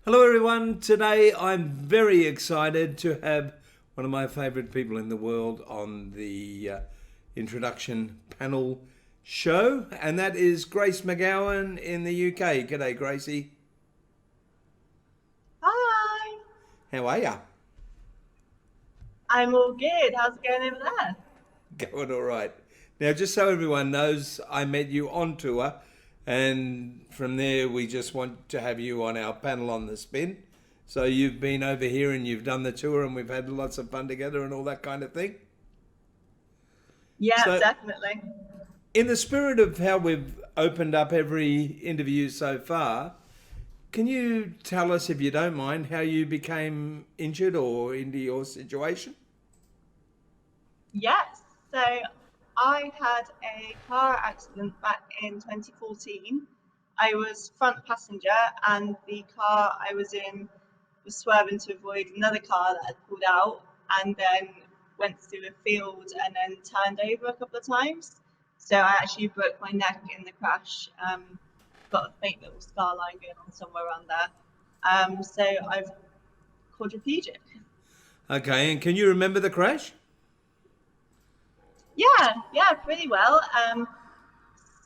Hello everyone, today I'm very excited to have one of my favourite people in the world on the introduction panel show, and that is Grace McGowan in the UK. G'day Gracie, Hi, how are ya? I'm all good. How's it going over there? Going alright. Now just so everyone knows, I met you on tour, and from there we just want to have you on our panel on the spin. So you've been over here and you've done the tour and we've had lots of fun together and all that kind of thing. Yeah, So definitely. in the spirit of how we've opened up every interview so far, can you tell us, if you don't mind, how you became injured or into your situation? Yes. So I had a car accident back in 2014. I was front passenger, and the car I was in was swerving to avoid another car that had pulled out, and then went through a field and then turned over a couple of times. So I actually broke my neck in the crash. Got a faint little scar line going on somewhere around there. So I've quadriplegic. Okay, and can you remember the crash? Yeah, pretty well.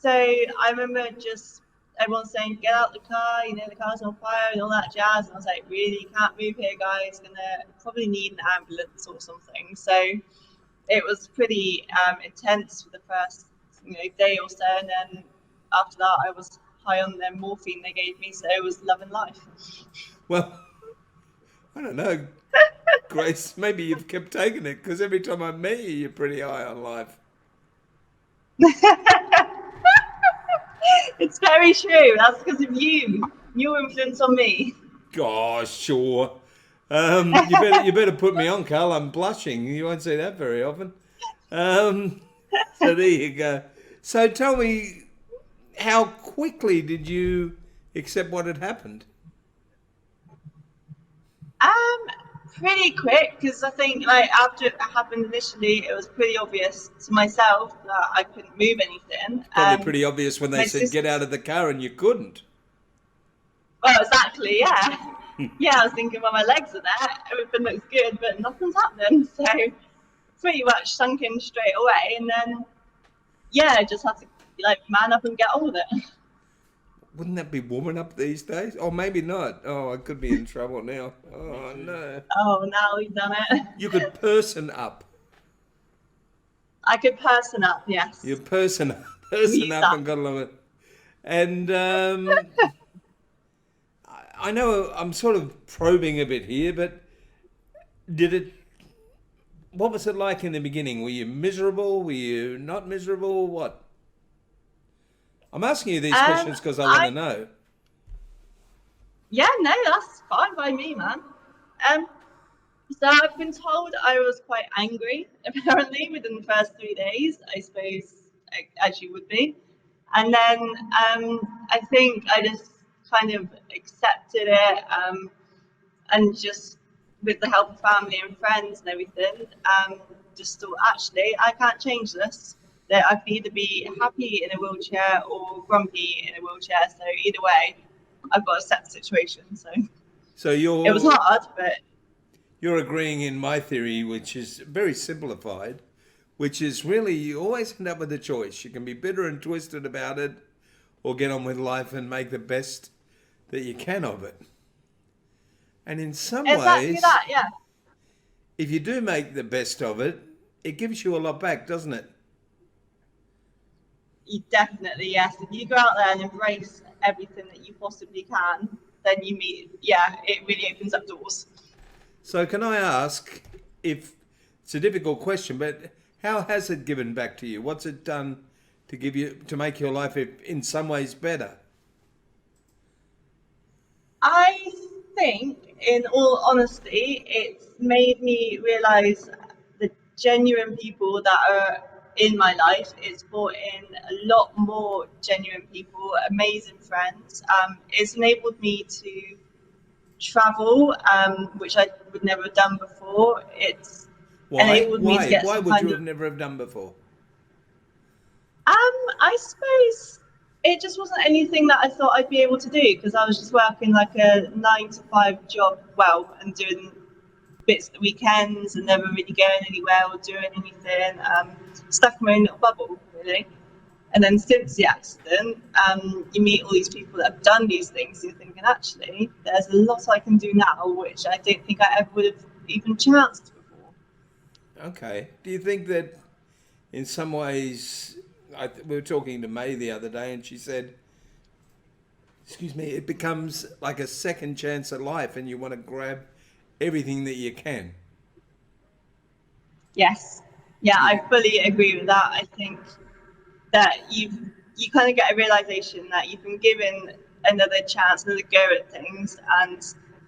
So I remember just everyone saying, "Get out the car! You know the car's on fire and all that jazz." And I was like, "Really can't move here, guys. Gonna probably need an ambulance or something." So it was pretty intense for the first day or so, and then after that, I was high on the morphine they gave me, so it was loving life. Well, I don't know, Grace, maybe you've kept taking it because every time I meet you, you're pretty high on life. It's very true. That's because of you. Your influence on me. Gosh, sure. You better put me on, Carl. I'm blushing. You won't see that very often. Um, so there you go. So tell me, how quickly did you accept what had happened? Um, Pretty quick because I think like after it happened initially, it was pretty obvious to myself that I couldn't move anything. Probably pretty obvious when they My said get sister, out of the car and you couldn't. well, exactly, yeah, yeah. I was thinking, well, my legs are there, everything looks good, but nothing's happening. So pretty much sunk in straight away, and then yeah, I just had to like man up and get on with it. Wouldn't that be warming up these days? Or maybe not. Oh, I could be in trouble now. Oh no. Oh, now we've done You it. could person up. I could person up, You yes. person We person use up that. and got along with it. And I know I'm sort of probing a bit here, but did it? What was it like in the beginning? Were you miserable? Were you not miserable? What? I'm asking you these questions because I want to I know. Yeah, no, that's fine by me, man. Um, so I've been told I was quite angry, apparently, within the first 3 days, I suppose, as you would be. And then I think I just kind of accepted it and just with the help of family and friends and everything, just thought, actually, I can't change this. That I can either be happy in a wheelchair or grumpy in a wheelchair. So either way, I've got to accept the situation. So So it was hard, but you're agreeing in my theory, which is very simplified, which is really you always end up with a choice. You can be bitter and twisted about it, or get on with life and make the best that you can of it. And in some exactly ways, that, yeah. if you do make the best of it, it gives you a lot back, doesn't it? You definitely, yes. If you go out there and embrace everything that you possibly can, then you meet, yeah, it really opens up doors. So, can I ask, if it's a difficult question, but how has it given back to you? What's it done to give you to make your life in some ways better? I think, in all honesty, it's made me realize the genuine people that are in my life. It's brought in a lot more genuine people, amazing friends. It's enabled me to travel, which I would never have done before. It's Why? enabled me to Why? get Why some would kind you of have never have done before? I suppose it just wasn't anything that I thought I'd be able to do, because I was just working like a 9 to 5 job, and doing bits at the weekends and never really going anywhere or doing anything, stuck in my own little bubble, really. And then since the accident, you meet all these people that have done these things, and you're thinking, actually, there's a lot I can do now, which I don't think I ever would have even chanced before. Okay. Do you think that in some ways, we were talking to May the other day, and she said, excuse me, it becomes like a second chance at life and you want to grab everything that you can? Yes. Yeah, I fully agree with that. I think that you kind of get a realization that you've been given another chance, another go at things, and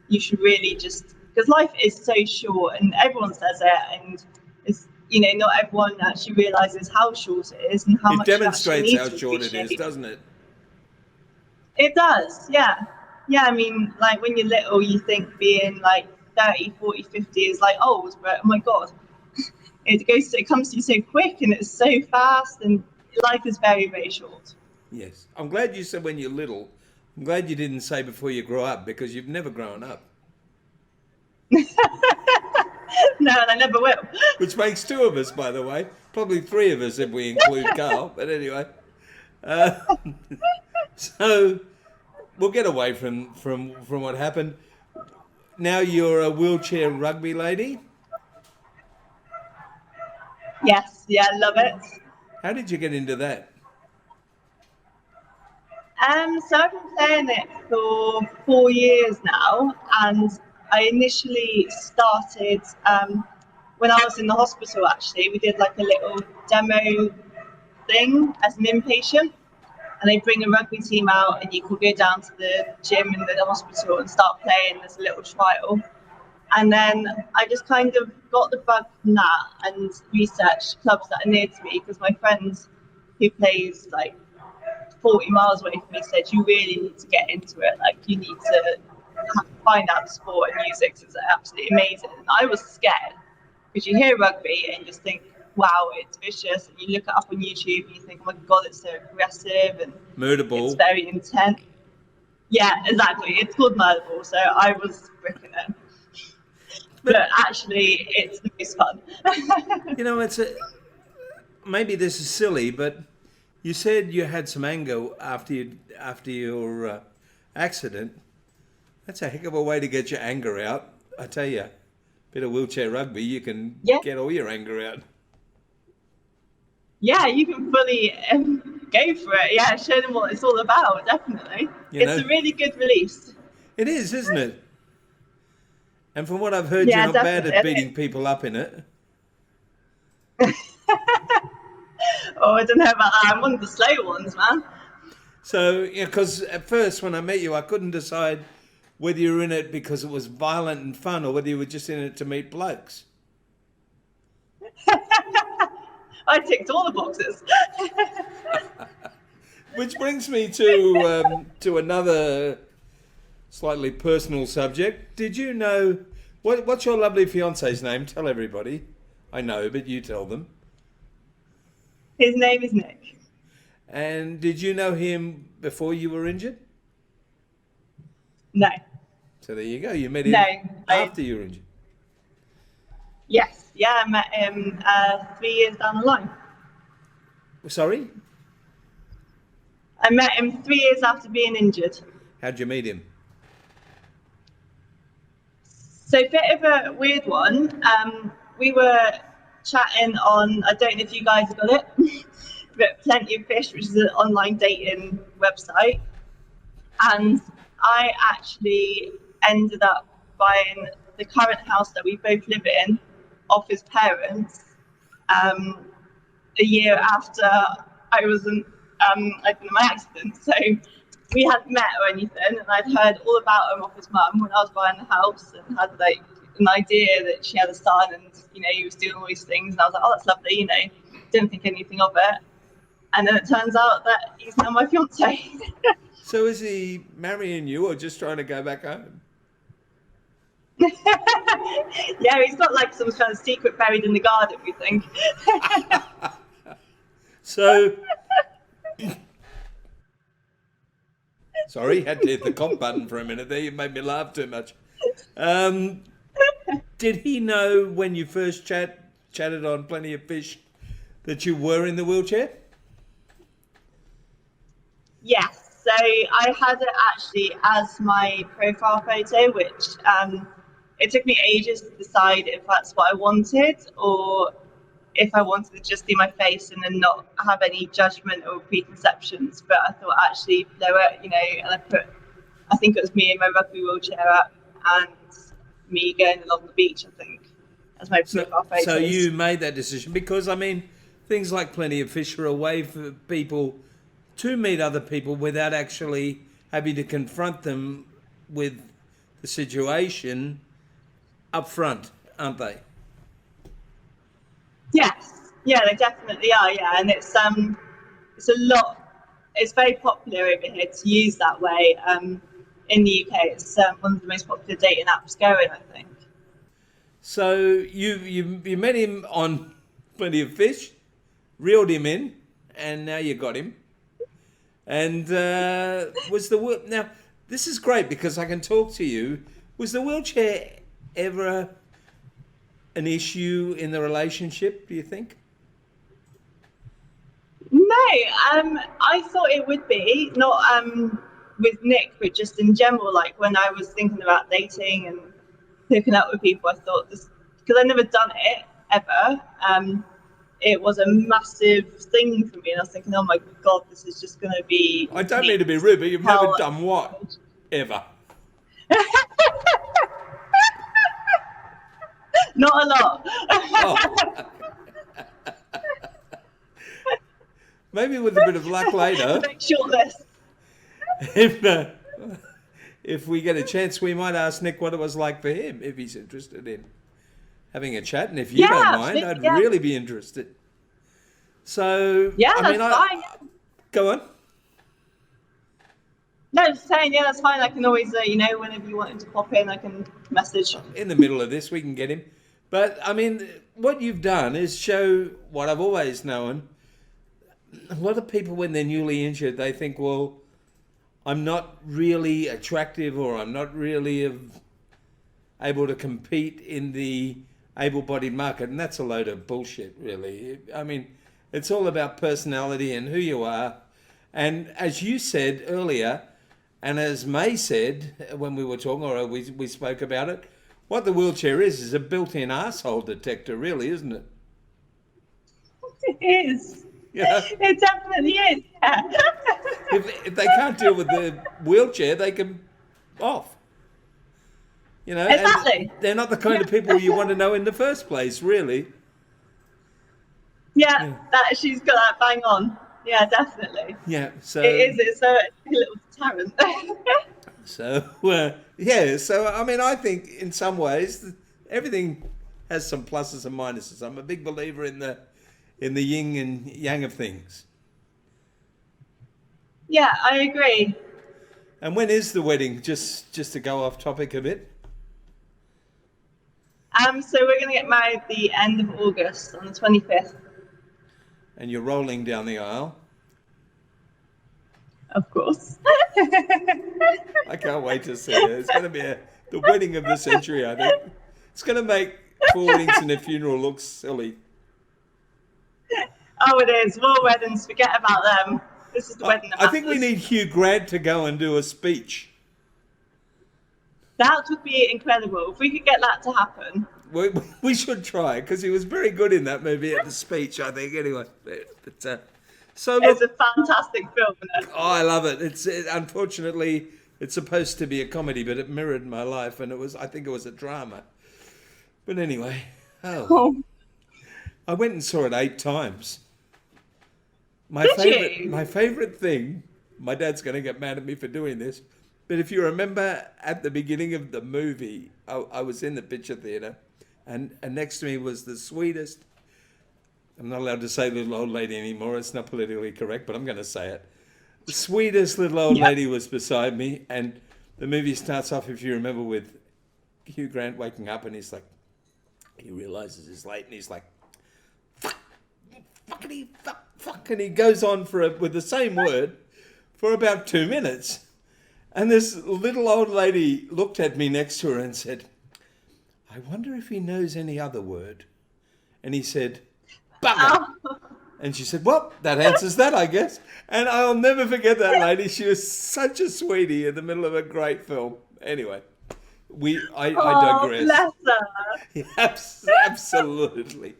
you should really just, because life is so short, and everyone says it, and it's, not everyone actually realizes how short it is and how much it demonstrates you how actually short need to it is, appreciate. doesn't it? It does, yeah. Yeah, I mean, like when you're little, you think being like 30, 40, 50 is like old, but oh my God, it comes to you so quick, and it's so fast, and life is very, very short. Yes. I'm glad you said when you're little. I'm glad you didn't say before you grow up, because you've never grown up. No, and I never will. Which makes two of us, by the way. Probably three of us if we include Carl. But anyway. Uh, so we'll get away from what happened. Now you're a wheelchair rugby lady. Yes, yeah, I love it. How did you get into that? So I've been playing it for 4 years now, and I initially started when I was in the hospital. Actually, we did like a little demo thing as an inpatient, and they bring a rugby team out, and you could go down to the gym in the hospital and start playing as a little trial. And then I just kind of got the bug from that and researched clubs that are near to me, because my friend who plays like 40 miles away from me said, you really need to get into it. Like, you need to find out the sport and use it, because it's absolutely amazing. And I was scared, because you hear rugby and you just think, wow, it's vicious. And you look it up on YouTube and you think, oh my God, it's so aggressive and Murder ball. it's very intense. Yeah, exactly. It's called murder ball. So I was bricking it. But actually, it's the most fun. Maybe this is silly, but you said you had some anger after your accident. That's a heck of a way to get your anger out. I tell you, a bit of wheelchair rugby, you can get all your anger out. Yeah, you can fully go for it. Yeah, show them what it's all about. Definitely, it's a really good release. It is, isn't it? And from what I've heard, yeah, you're not bad at beating people up in it. Oh, I don't know about that. I'm one of the slow ones, man. So, because at first when I met you, I couldn't decide whether you were in it because it was violent and fun, or whether you were just in it to meet blokes. I ticked all the boxes. Which brings me to another slightly personal subject. Did you know what's your lovely fiance's name? Tell everybody. I know, but you tell them. His name is Nick. And did you know him before you were injured? No. So there you go. You met him after you were injured. Yes. Yeah, I met him 3 years down the line. Sorry? I met him 3 years after being injured. How'd you meet him? So, a bit of a weird one. We were chatting on, I don't know if you guys got it, but Plenty of Fish, which is an online dating website. And I actually ended up buying the current house that we both live in off his parents a year after I was in my accident. So we hadn't met or anything, and I'd heard all about him off his mum when I was buying the house, and had like an idea that she had a son, and he was doing all these things, and I was like, oh, that's lovely, didn't think anything of it. And then it turns out that he's now my fiance. So is he marrying you or just trying to go back home? Yeah, he's got like some kind of secret buried in the garden, we think. So Sorry, had to hit the cough button for a minute there. You made me laugh too much. Did he know when you first chatted on Plenty of Fish that you were in the wheelchair? Yes, so I had it actually as my profile photo, which it took me ages to decide if that's what I wanted or if I wanted to just see my face and then not have any judgment or preconceptions. But I thought actually, there were, and I think it was me in my rugby wheelchair up and me going along the beach, I think, as my profile photos. So you made that decision because, I mean, things like Plenty of Fish are a way for people to meet other people without actually having to confront them with the situation up front, aren't they? Yes, yeah, they definitely are. Yeah, and it's very popular over here to use that way. In the UK, it's one of the most popular dating apps going, I think. So you met him on Plenty of Fish, reeled him in, and now you got him. And now this is great because I can talk to you. Was the wheelchair ever an issue in the relationship, do you think? No, I thought it would be, not with Nick, but just in general, like when I was thinking about dating and hooking up with people, I thought this, because I'd never done it ever, it was a massive thing for me, and I was thinking, oh my God, this is just going to be... I don't mean to be rude, but you've never done what? Ever? Not a lot. Oh. Maybe with a bit of luck later. Short list. If we get a chance, we might ask Nick what it was like for him, if he's interested in having a chat. And if you don't mind, I'd really be interested. So, that's fine. Go on. No, just saying, that's fine. I can always, whenever you want him to pop in, I can message. In the middle of this, we can get him. But, I mean, what you've done is show what I've always known. A lot of people, when they're newly injured, they think, well, I'm not really attractive or I'm not really able to compete in the able-bodied market. And that's a load of bullshit, really. I mean, it's all about personality and who you are. And as you said earlier, and as May said when we were talking, or we spoke about it, what the wheelchair is a built-in arsehole detector, really, isn't it? It is. Yeah. It definitely is. Yeah. If they can't deal with the wheelchair, they can off. Exactly. They're not the kind of people you want to know in the first place, really. Yeah. That she's got that bang on. Yeah, definitely. Yeah, so it is. It's a little deterrent. So I mean, I think in some ways everything has some pluses and minuses. I'm a big believer in the yin and yang of things. Yeah, I agree. And when is the wedding? Just to go off topic a bit. So we're going to get married the end of August on the 25th. And you're rolling down the aisle. Of course. I can't wait to see it. It's going to be the wedding of the century, I think. It's going to make four weddings and a funeral look silly. Oh, it is. War weddings, forget about them. This is the wedding that I think we need Hugh Grant to go and do a speech. That would be incredible. If we could get that to happen. We should try, because he was very good in that movie at the speech, I think, anyway. But, so look, it's a fantastic film, isn't it? Oh, I love it. Unfortunately, it's supposed to be a comedy, but it mirrored my life, and I think it was a drama. But anyway, I went and saw it 8 times. My favorite thing, my dad's going to get mad at me for doing this, but if you remember at the beginning of the movie, I was in the picture theatre, and next to me was the sweetest, I'm not allowed to say little old lady anymore, it's not politically correct, but I'm going to say it. The sweetest little old lady was beside me, and the movie starts off, if you remember, with Hugh Grant waking up, and he's like, he realises he's late, and he's like, fuck, and he goes on with the same word for about 2 minutes. And this little old lady looked at me next to her and said, I wonder if he knows any other word. And he said, bugger. Oh, And she said, well, that answers that, I guess. And I'll never forget that lady. She was such a sweetie in the middle of a great film. Anyway, I digress. bless her. Absolutely.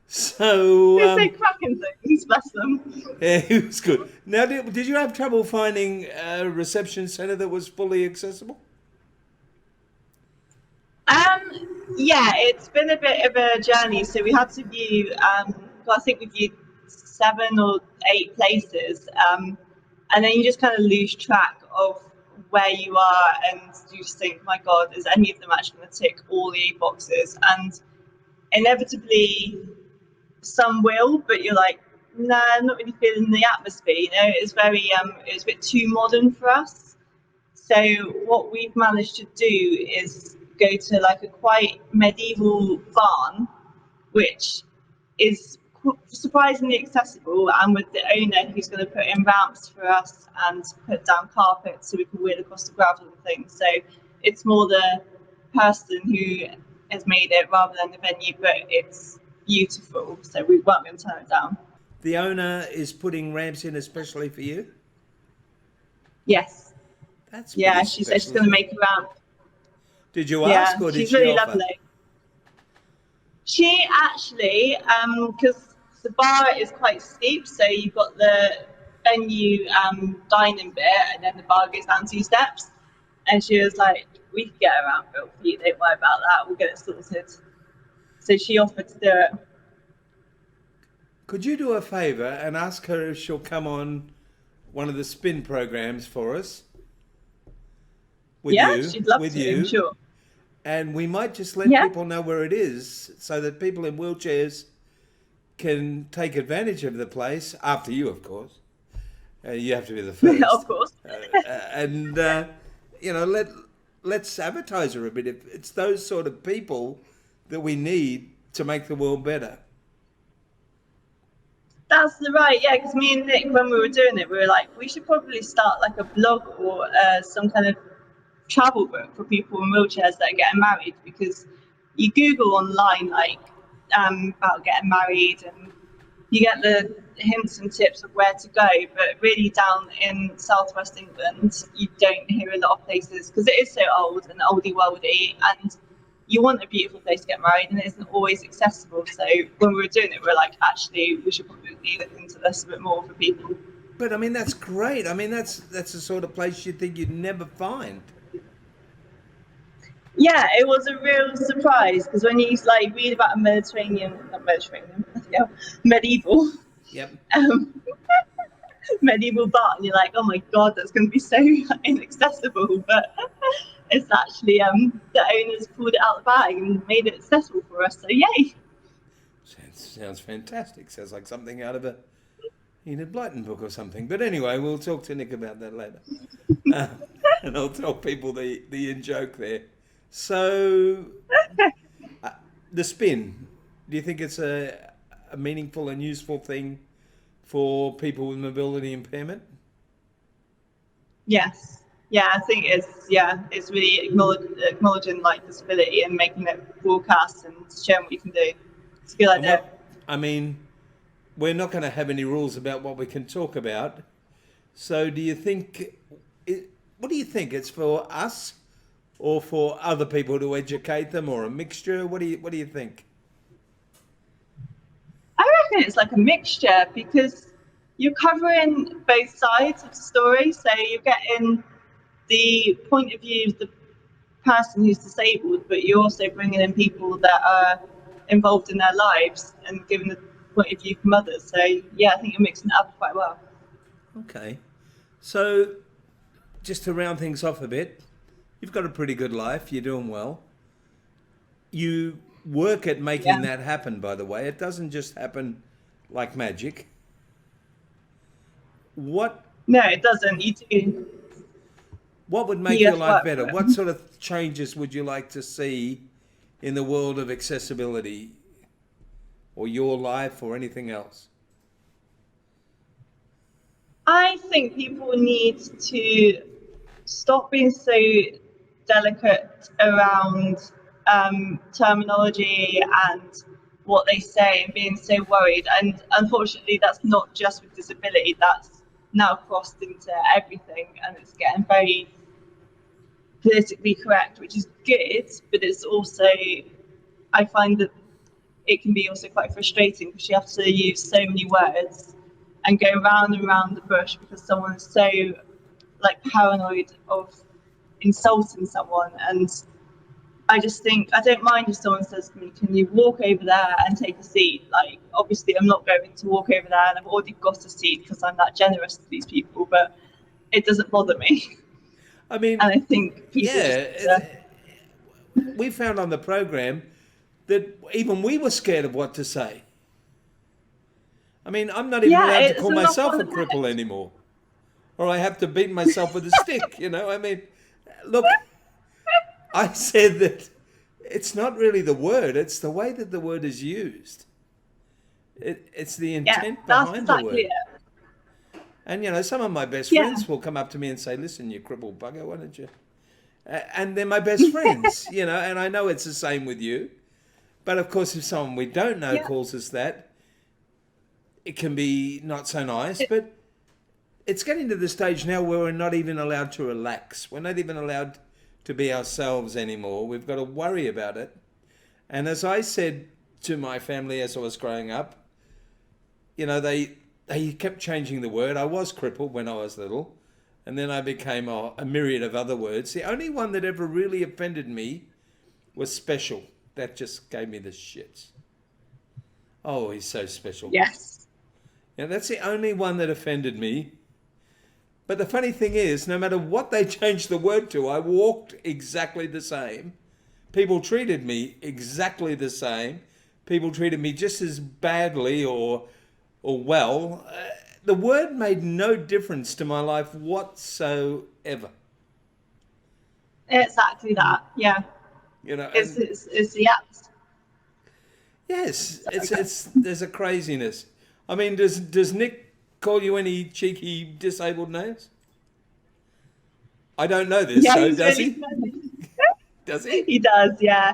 So, They say cracking things, bless them. yeah, it was good. Now, did you have trouble finding a reception centre that was fully accessible? Yeah, it's been a bit of a journey. So we had to view, well, I think we viewed 7 or 8 places, and then you just kind of lose track of where you are, and you just think, my God, is any of them actually going to tick all the 8 boxes? And inevitably, some will, but you're like, no, I'm not really feeling the atmosphere. You know, it's very, it was a bit too modern for us. So what we've managed to do is go to like a quite medieval barn, which is surprisingly accessible, and with the owner who's going to put in ramps for us and put down carpets so we can wheel across the gravel and things. So it's more the person who has made it rather than the venue, but it's beautiful, so we weren't going to turn it down. The owner is putting ramps in especially for you? Yes. That's Yeah, she said she's going to make a ramp. Did you ask, or did she's she really offer? lovely. She actually, because the bar is quite steep, so you've got the venue dining bit, and then the bar goes down 2 steps. And she was like, we can get a ramp built for you, don't worry about that, we'll get it sorted. So she offered to do it. Could you do a favour and ask her if she'll come on one of the spin programs for us? With you, She'd love with to, you. I'm sure. And we might just let people know where it is so that people in wheelchairs can take advantage of the place, after you, of course. You have to be the first. Of course. And, you know, let's advertise her a bit. It's those sort of people that we need to make the world better. That's right, yeah, because me and Nick, when we were doing it, we were like, we should probably start like a blog or some kind of travel book for people in wheelchairs that are getting married, because you Google online like about getting married and you get the hints and tips of where to go, but really down in southwest England you don't hear a lot of places because it is so old and oldie worldy, and you want a beautiful place to get married and it isn't always accessible. So when we were doing it, we were like, actually we should probably look into this a bit more for people. But I mean, that's great. I mean, that's the sort of place you'd think you'd never find. Yeah, it was a real surprise because when you like read about a medieval Yep. medieval barn, you're like, oh my God, that's going to be so inaccessible. But it's actually the owners pulled it out of the bag and made it accessible for us. So yay! Sounds fantastic. Sounds like something out of a Enid Blyton book or something. But anyway, we'll talk to Nick about that later, and I'll tell people the in joke there. So, the spin, do you think it's a meaningful and useful thing for people with mobility impairment? Yes. Yeah, I think it's really acknowledging like disability and making it broadcast and showing what you can do. It's a good idea. I mean, we're not going to have any rules about what we can talk about. So do you think, what do you think? It's for us or for other people to educate them, or a mixture? What do you think? I reckon it's like a mixture because you're covering both sides of the story. So you're getting the point of view of the person who's disabled, but you're also bringing in people that are involved in their lives and giving the point of view from others. So yeah, I think you're mixing it up quite well. Okay. So just to round things off a bit, you've got a pretty good life. You're doing well. You work at making that happen, by the way. It doesn't just happen like magic. No, it doesn't. You do. What would make your life better? What sort of changes would you like to see in the world of accessibility, or your life, or anything else? I think people need to stop being so delicate around terminology and what they say and being so worried. And unfortunately, that's not just with disability, that's now crossed into everything, and it's getting very politically correct, which is good, but it's also, I find that it can be also quite frustrating because you have to use so many words and go round and round the bush because someone's so like paranoid of insulting someone. And I just think, I don't mind if someone says to me, can you walk over there and take a seat? Like, obviously I'm not going to walk over there and I've already got a seat because I'm that generous to these people, but it doesn't bother me. I mean, And I think people we found on the program that even we were scared of what to say. I mean, I'm not even allowed to call myself a cripple anymore. Or I have to beat myself with a stick, you know? I mean, look, I said that it's not really the word, it's the way that the word is used. It's the intent behind the word. It. And, you know, some of my best friends will come up to me and say, listen, you crippled bugger, why don't you? And they're my best friends, you know, and I know it's the same with you. But, of course, if someone we don't know calls us that, it can be not so nice. But it's getting to the stage now where we're not even allowed to relax. We're not even allowed to be ourselves anymore. We've got to worry about it. And as I said to my family as I was growing up, you know, they kept changing the word. I was crippled when I was little, and then I became a myriad of other words. The only one that ever really offended me was special. That just gave me the shits. Oh, he's so special. Yes. Yeah, that's the only one that offended me. But the funny thing is, no matter what they changed the word to, I walked exactly the same. People treated me exactly the same. People treated me just as badly or well. The word made no difference to my life whatsoever. Exactly that, yeah. You know, it's the act. Yes, there's a craziness. I mean, does Nick call you any cheeky disabled names? I don't know this, so does he? Does he? He does, yeah.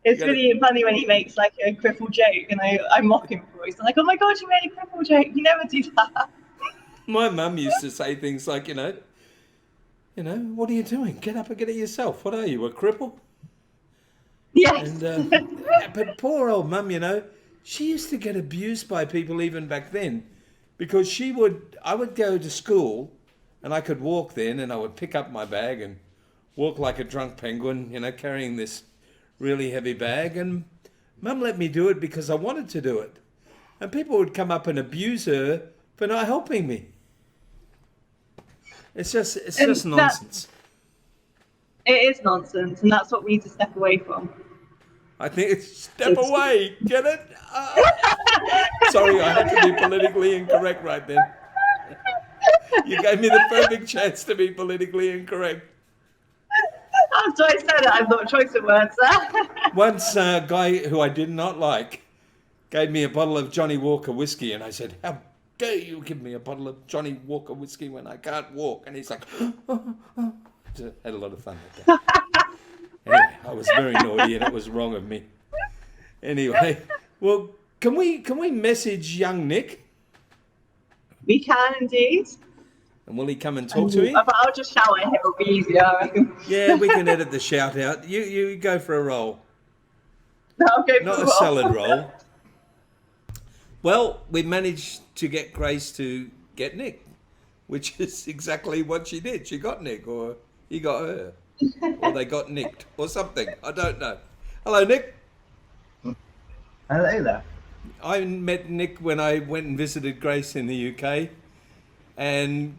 It's really funny when he makes like a cripple joke, and I mock him for it. He's like, "Oh my god, you made a cripple joke! You never do that." My mum used to say things like, you know, what are you doing? Get up and get it yourself. What are you, a cripple? Yes. And but poor old mum, you know, she used to get abused by people even back then, because I would go to school, and I could walk then, and I would pick up my bag and walk like a drunk penguin, you know, carrying this really heavy bag, and Mum let me do it because I wanted to do it. And people would come up and abuse her for not helping me. It's just nonsense. It is nonsense, and that's what we need to step away from. I think it's step away, get it? Sorry, I had to be politically incorrect right then. You gave me the perfect chance to be politically incorrect. After I said it, I thought choice of words there. Once a guy who I did not like gave me a bottle of Johnny Walker whiskey, and I said, how dare you give me a bottle of Johnny Walker whiskey when I can't walk? And he's like, Just had a lot of fun with that. Anyway, I was very naughty and it was wrong of me. Anyway, well, can we message young Nick? We can indeed. And will he come and talk to me? I'll just shout at him, it'll be easier, I reckon. Yeah, we can edit the shout out. You go for a roll. I'll go for Not a a roll. salad roll. Well, we managed to get Grace to get Nick, which is exactly what she did. She got Nick, or he got her, or they got nicked, or something. I don't know. Hello, Nick. Hello there. I met Nick when I went and visited Grace in the UK and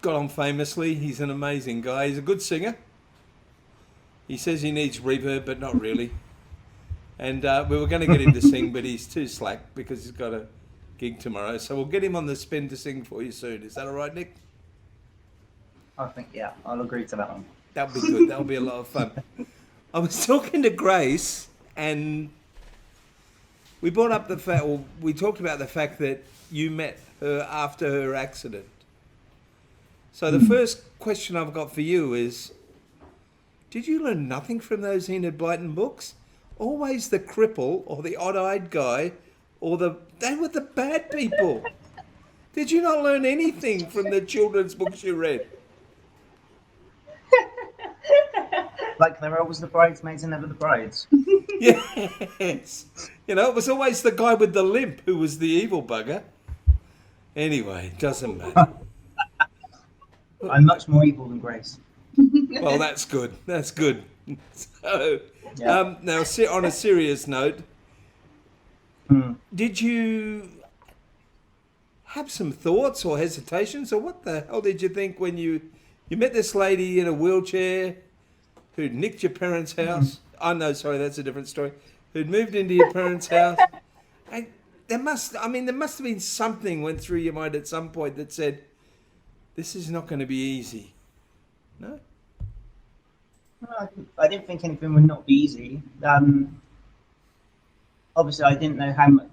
got on famously. He's an amazing guy. He's a good singer. He says he needs reverb, but not really. And we were going to get him to sing, but he's too slack because he's got a gig tomorrow. So we'll get him on the spin to sing for you soon. Is that all right, Nick? I think, yeah, I'll agree to that one. That'll be good. That'll be a lot of fun. I was talking to Grace, and we brought up the fact, or we talked about the fact that you met her after her accident. So the first question I've got for you is, did you learn nothing from those Enid Blyton books? Always the cripple or the odd-eyed guy or they were the bad people. Did you not learn anything from the children's books you read? Like they're always the bridesmaids and never the brides. Yes. You know, it was always the guy with the limp who was the evil bugger. Anyway, doesn't matter. I'm much more evil than Grace. Well, that's good. That's good. So, Yeah. now, on a serious note, did you have some thoughts or hesitations, or what the hell did you think when you met this lady in a wheelchair who'd nicked your parents' house? Oh, no, sorry, that's a different story. Who'd moved into your parents' house? And there must have been something went through your mind at some point that said, this is not going to be easy. No? I didn't think anything would not be easy. Obviously, I didn't know how much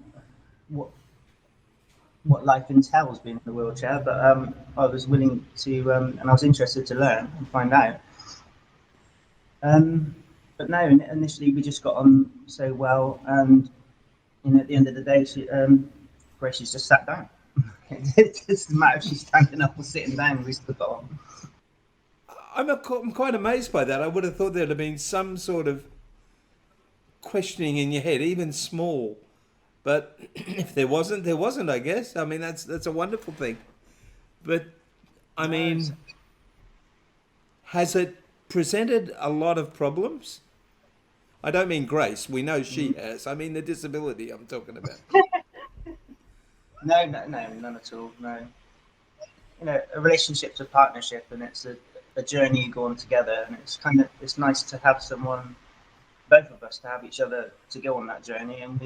what life entails being in a wheelchair, but I was willing to, and I was interested to learn and find out. But no, initially we just got on so well, and at the end of the day, Grace just sat down. It doesn't matter if she's standing up or sitting down. We still got on. I'm quite amazed by that. I would have thought there'd have been some sort of questioning in your head, even small. But if there wasn't, there wasn't, I guess. I mean, that's a wonderful thing. But, I mean, has it presented a lot of problems? I don't mean Grace. We know she has. I mean the disability I'm talking about. No, none at all. No. A relationship's a partnership, and it's a journey you go on together, and it's nice to have someone, both of us, to have each other to go on that journey. And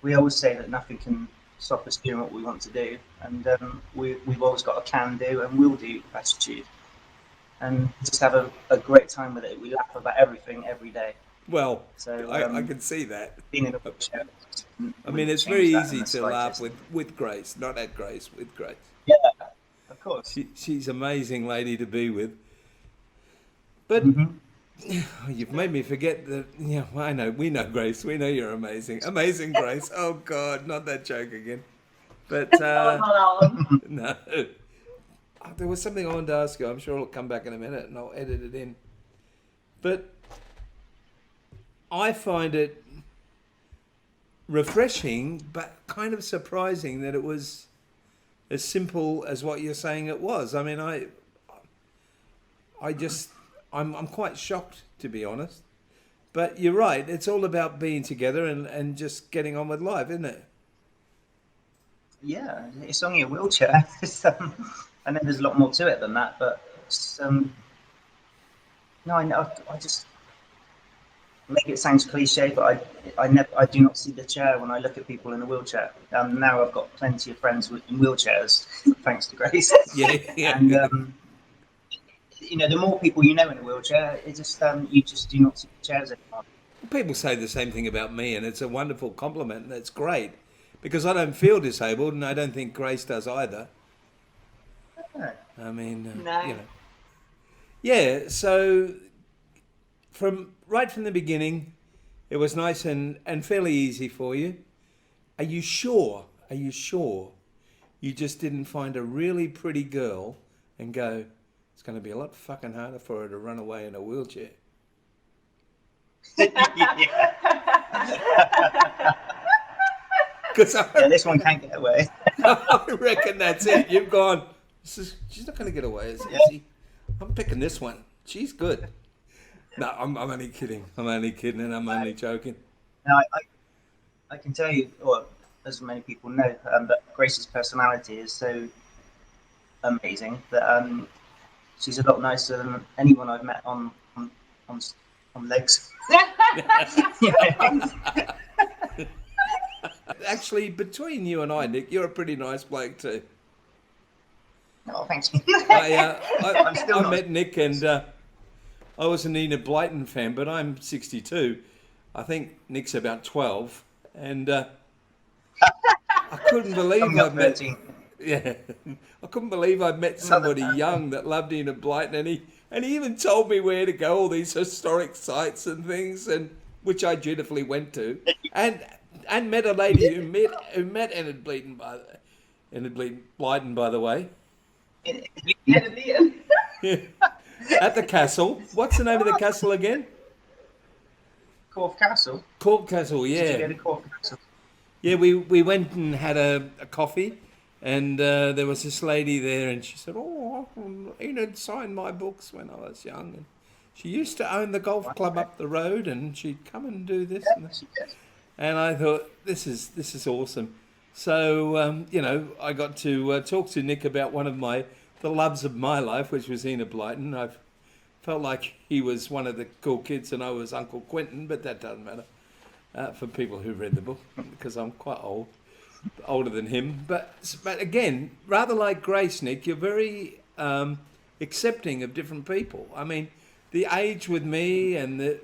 we always say that nothing can stop us doing what we want to do, and we've always got a can do and will do attitude, and just have a great time with it. We laugh about everything every day. Well, so I can see that. Being in a wheelchair, I mean, it's very easy to laugh with Grace, not at Grace, with Grace. Yeah, of course. She's an amazing lady to be with. But you've made me forget that, yeah, I know, we know Grace, we know you're amazing. Amazing Grace. Oh, God, not that joke again. But, no. There was something I wanted to ask you. I'm sure it'll come back in a minute and I'll edit it in. But I find it refreshing, but kind of surprising that it was as simple as what you're saying it was. I mean, I'm quite shocked, to be honest. But you're right. It's all about being together and just getting on with life, isn't it? Yeah, it's only a wheelchair. I know there's a lot more to it than that, but it's, no, I just maybe it sounds cliche, but I do not see the chair when I look at people in a wheelchair. Now I've got plenty of friends in wheelchairs, thanks to Grace. Yeah. And the more people you know in a wheelchair, it just you just do not see the chairs anymore. People say the same thing about me, and it's a wonderful compliment, and that's great, because I don't feel disabled, and I don't think Grace does either. I mean, No. Yeah, so right from the beginning, it was nice and fairly easy for you. Are you sure you just didn't find a really pretty girl and go, it's going to be a lot fucking harder for her to run away in a wheelchair? Because this one can't get away. I reckon that's it. You've gone, she's not going to get away, is she? I'm picking this one. She's good. No, I'm only kidding. I'm only joking. Now, I can tell you, or as many people know, that Grace's personality is so amazing that she's a lot nicer than anyone I've met on legs. Actually, between you and I, Nick, you're a pretty nice bloke too. Oh, thanks. I met Nick, and I was an Enid Blyton fan, but I'm 62. I think Nick's about 12, and I couldn't believe I've met. Yeah, I couldn't believe I met somebody young that loved Enid Blyton, and he even told me where to go, all these historic sites and things, and which I dutifully went to, and met a lady who met Enid Blyton by the way. Yeah. At the castle. What's the name of the castle again? Corfe Castle. Corfe Castle, yeah. Did you go to Corfe Castle? Yeah, we went and had a coffee, and there was this lady there, and she said, "Oh, Enid signed my books when I was young, and she used to own the golf club up the road, and she'd come and do this and that." And I thought, this is awesome. So you know, I got to talk to Nick about one of the loves of my life, which was Enid Blyton. I felt like he was one of the cool kids, and I was Uncle Quentin, but that doesn't matter. For people who read the book, because I'm quite older than him. But again, rather like Grace, Nick, you're very accepting of different people. I mean, the age with me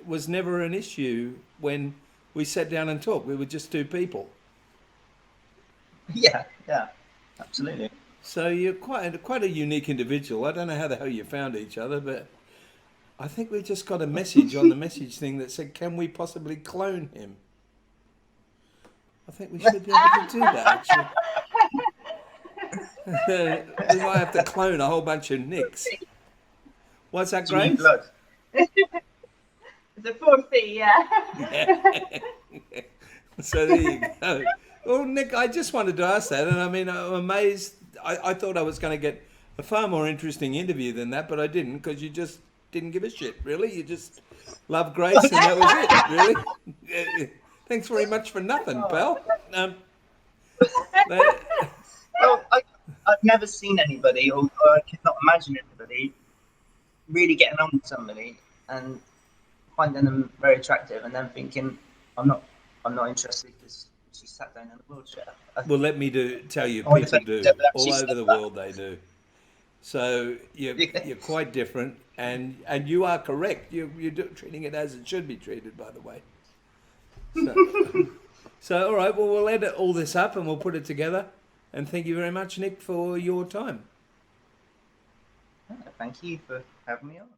was never an issue when we sat down and talked. We were just two people. Yeah, absolutely. So you're quite a unique individual. I don't know how the hell you found each other, but I think we just got a message on the message thing that said, "Can we possibly clone him?" I think we should be able to do that, actually. We might have to clone a whole bunch of Nicks. What's that, Grace? Blood. It's a 4 fee, yeah. So there you go. Well, Nick, I just wanted to ask that, and I mean, I'm amazed. I thought I was going to get a far more interesting interview than that, but I didn't, because you just didn't give a shit, really. You just loved Grace, and that was it, really. Thanks very much for nothing, pal. Well, I've never seen anybody, or I could not imagine anybody really getting on with somebody and finding them very attractive, and then thinking, I'm not interested because she sat down in a wheelchair. Well, let me tell you, people do. All over the world, they do. So you're quite different, and you are correct. You're treating it as it should be treated, by the way. So all right. Well, we'll edit all this up and we'll put it together. And thank you very much, Nick, for your time. Thank you for having me on.